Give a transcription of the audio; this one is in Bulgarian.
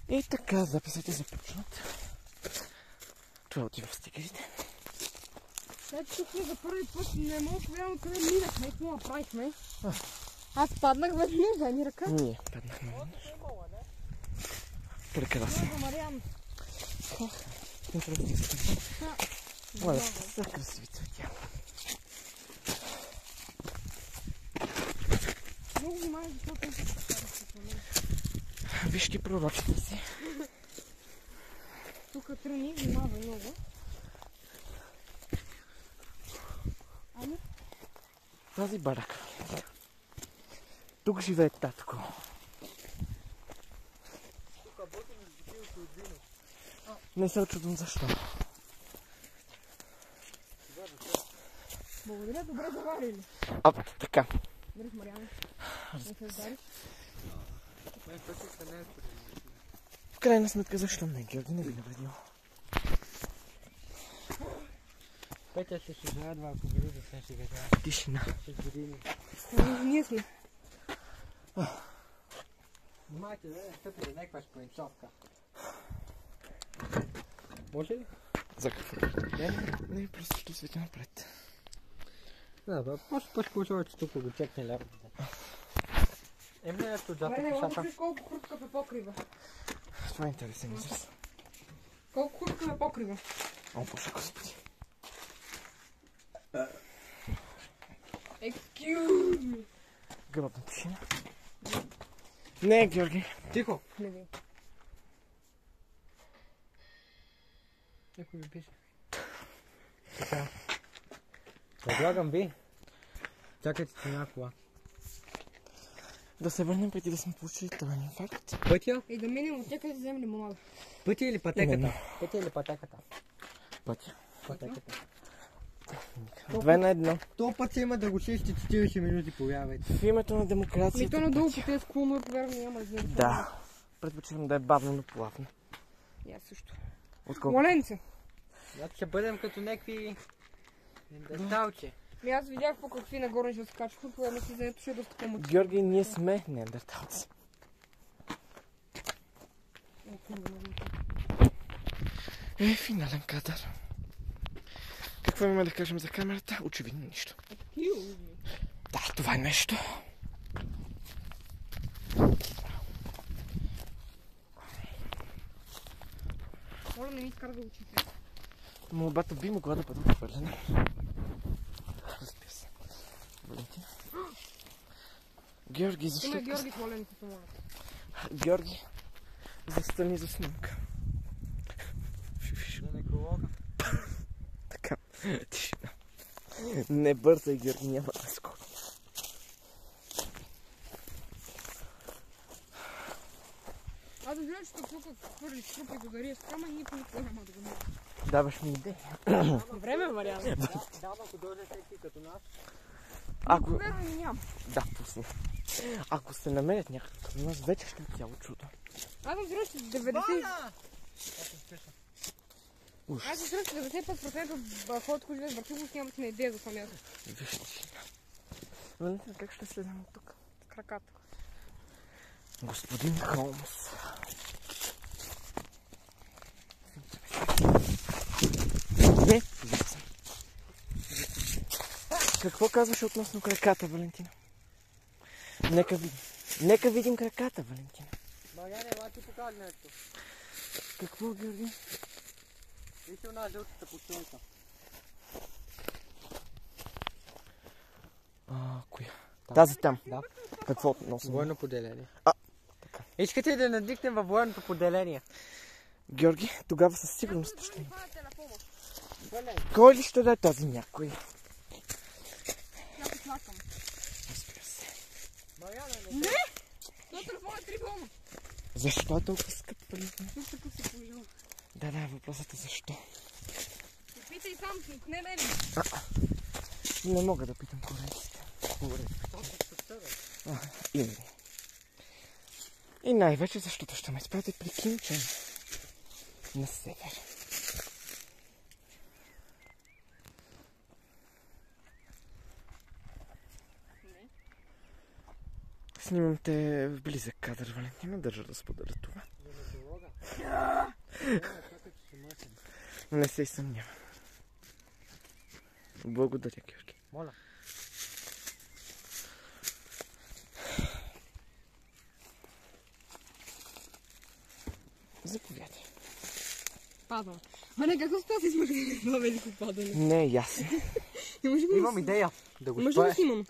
И така, записите започнат. Това отива в стикерите. След тук за първи път не мога повярвам къде минахме и какво направихме. Аз паднах веднъж, дай ми ръка. Ние паднахме веднъж. Прекрасно. Мариан. Интересни са. Моля, са красиви цветя. Много внимай, защото Вижте пророчите си. тук тръни, внимавай много. Ами? Тази барака. Тук живее татко. Не се очудвам защо. Благодаря, добре заварили. Така. Дръж, Мариан. Не се удариш. В крайна сметка, защо не? Георги не би навредил. Петя ще се зарадва, ако бъде да се сега. Тишина. 6 години. Ние сме. Внимайте, да стъпи да някаква шпринцовка. Може ли? За какво? Не, просто ще светя напред. Да, бе, просто по-скучава, че тук го чекне лярката. Не, ето зад Мариан, кошата. виж колко хрупка ме покрива. Това е интересен израз. Колко хрупка ме покрива. О, Боже Господи. Excuse me. Гръбна тишина. Не, Георги. Тихо! Не ви. Някой ви пише. Така. Предлагам ви. Чакайте си една кола. Да се върнем преди да сме получили тъмен инфаркт. Пътя? И да минем от някъде да вземем лимонада. Пътя или пътеката? Именно. Пътя или пътеката? Пътя. Пътеката. 2 на 1. То път се има да го чести 40 минути, повярвайте. В името на демокрацията. Ми то надолу по тези склонове, повярвам, няма да вземем. Да. Предпочитам да е бавно, но плавно. И аз също. Отколко? Моленце. Значи ще бъдем като някакви... Неандерталци. Ми аз видях по какви нагоре ще се качват, тогава си заето ще е доста по-мъчно. Георги, ние сме неандерталци. Финален кадър. Какво имаме да кажем за камерата? Очевидно нищо. Да, това е нещо. Моля, не ми изкарва очите. Молбата би могла да бъде отхвърлена. Разбира се. Валентина. Георги, защо? Има Георги с моленцето, моля. Георги, застани за снимка. За некролога. Така, тишина. Не бързай, Георги, няма да скоро. Аз да гледам, че тук хвърлиш трупа и го дария с кама и никой няма да го няма. Даваш ми идея. Време, Мариан. Да, ако дойде всеки като нас. Ако... Повярвай, няма. Да, пусни. Ако се намерят някакъв към нас, вече ще е цяло чудо. Аз съм сигурен, че 90... Уж. Аз съм сигурен, че 95% от хората, които живеят в Братилов, нямат на идея за това място. Виж тишина. Валентина, как ще слезем от тук? С краката. Господин Холмс. Не, влизам. Какво казваш относно краката, Валентина? Нека видим. Нека видим краката, Валентина. Мариане, ела ти покажи нещо. Какво, Георги? Вижте една жълтата кучулка. Коя? Тази там. Да. Какво относно? Военно поделение. Така. Искате ли да надикнем във военното поделение? Георги, тогава със сигурност ще... Кой ли ще даде този някой? Аз се плакам. Разбира се. Мариана, Не! Това телефон е 3 бома. Защо е толкова скъп, Валентина? Тук такъв си положил. Да, въпросът е защо. Питай сам, не мен. Не мога да питам корейците. Именно. И най-вече защото ще ме изпратят при Ким Чен на север. Снимам те в близък кадър, Валентина. Държа да споделя това. Не се съмнявам. Благодаря, Георги. Моля. Заповядай. Падам. А не, какво става си смъртно това велико падане? Не е ясно. Не може би Имам идея да го Може да спая. снимам.